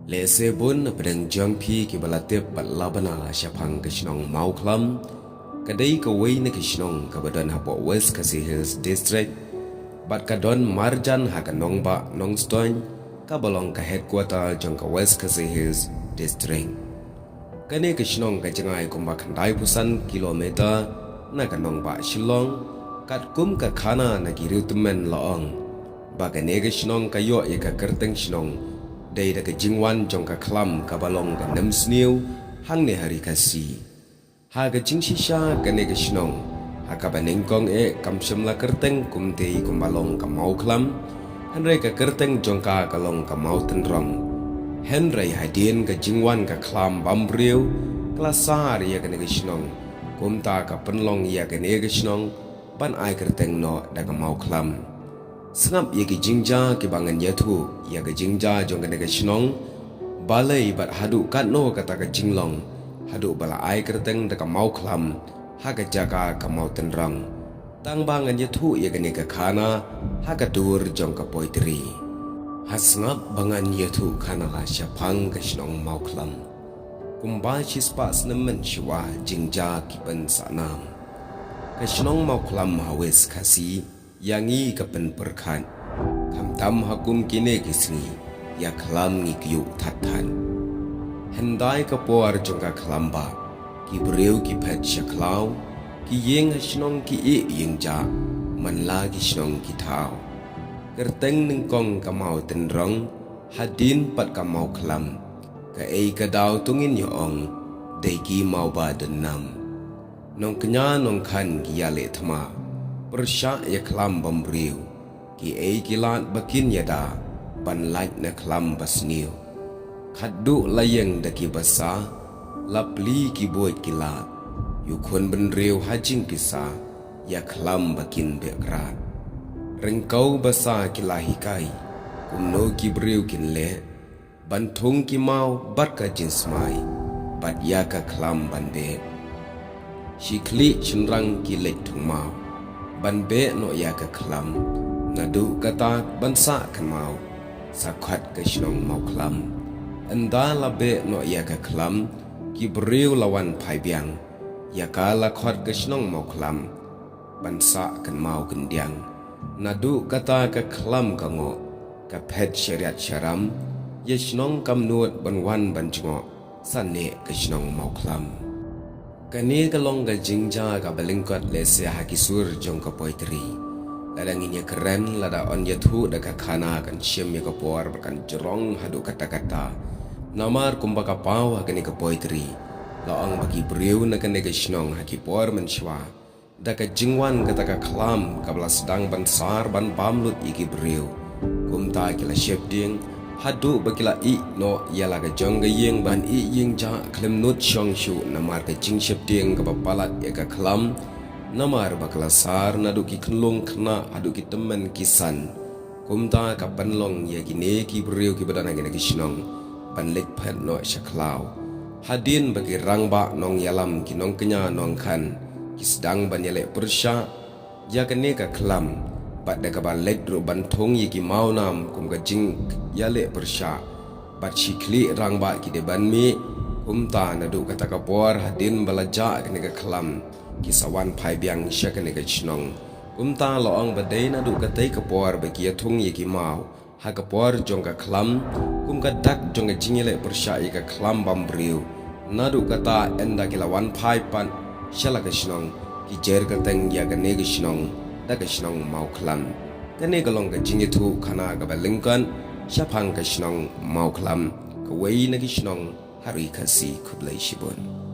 Lese bun pedang jampi ki balatip bat labana syapang ke Shnong Mau Klam kadai ka wei na ki Shnong ka badan hapo West Khasi Hills District bat ka don marjan ha ka nong ba nong stoin ka balong ka headquarter jong ka West Khasi Hills District kane ka Shnong ka jangai kumba khandai pusan kilometer na ka nong ba Shillong kat kum ka khana na ki rutumen laong ba ka ne ka Shnong ka yo e ka kerteng Shnong day da ka jingwan jong ka klam ka balong ka nam sniu hang ne hari kasi ha ka jingshi sha ka ne ka Shnong ha ka baneng kong e kam shim la kerteng kum te kum balong ka mau klam han re ka kerteng jong ka kalong ka mau ten rong hen re hadien ka jingwan ka klam bam briu klasar ya ka ne ka Shnong kum ta ka penlong ya ka ne ka Shnong ban ai kerteng no da ka mau klam Sengap ia ki jingja ki bangan yatu ia ki jingja jong ka nega Shnong balai bat hadu kat no kata ka jinglong hadu bala ai kerteng da ka mau klam ha ka jaga ka mau tenrang tang bangan yatu ia ka nega khana ha ka dur jong ka poitri ha sengap bangan yatu khana la syapang ka Shnong mau klam kumba chispa snemen shiwa jingja ki pen sanam ka Shnong mau klam ha West Khasi yangi kapen perkhan kam tam hakum kine kisni ya klam ngi kyu thathan hendai ka por jong ka klamba ki breu ki phet shaklau ki yeng Shnong ki e yeng ja man la ki Shnong ki thau kerteng ning kong ka mau ten rong hadin pat ka mau klam ka e ka daw tungin yo ong dei ki mau ba denam nong knya nong khan ki ya le thma persya ya klam bambriu ki ei kilat bakin yada ban like na klam basniu khaddu layeng da ki basa lapli ki boy kilat yu khon benriu hajing pisa ya klam bakin bekrat rengkau basa kilahi kai kumno ki briu kin le ban thong ki mau bat ka jins mai bat ya ka klam ban be shikli chinrang ki lek thung mau ban be no ya ka klam nadu kata bansa kan mau sakhat ka Shnong mau klam anda la be no ya ka klam ki briu lawan phai biang ya ka la khat ka Shnong mau klam bansa kan mau kendiang nadu kata ka klam ka ngo ka phet syariat syaram ya Shnong kam nuot ban wan ban jngo sanne ka Shnong mau klam kani kalong ka jingja ka balingkot lese hakisur jong ka poitri ladang inya keren lada on yathu da ka khana kan syem ya ka por kan jerong hadu kata-kata namar kumba ka paw kani ka poitri laong bagi briu na kani ka Shnong haki por menshwa da ka jingwan kata ka klam ka bala sedang bansar ban pamlut iki briu kumta kila shepding hadu bakila i no yala ka jong ga yeng ban i yeng ja klem nut shong shu namar ka jing shep ding ka bapalat ya ka klam namar bakala sar nadu ki khlong khna adu ki temen kisan kumta ka panlong ya ki ne ki briu ki badana ki ki Shnong ban lek phat no shaklau hadin bagi rangba nong yalam ki nong kenya nong khan ki sedang ban yale persya ya ka ne ka klam bat da ka ba lek ru ban thong yi ki mau nam kum ka jing yale persya bat shikli rangba ki de ban mi umta nadu kata ka por hadin balaja ka ne ka klam ki sawan phai biang sha ka ne ka Shnong umta loong badai nadu ka tai ka por ba ki thong yi ki mau ha ka por jong ka klam kum ka dak jong ka jing yale persya yi ka klam bam briu nadu kata enda ki lawan phai pan shala ka Shnong ki jer ka teng ya ka ne ka Shnong da ka Shnong mau klam kane kalong ka jingitu khana ka balingkan syapang ka Shnong mau klam ka wei na ki Shnong hari Khasi Kublai Shibun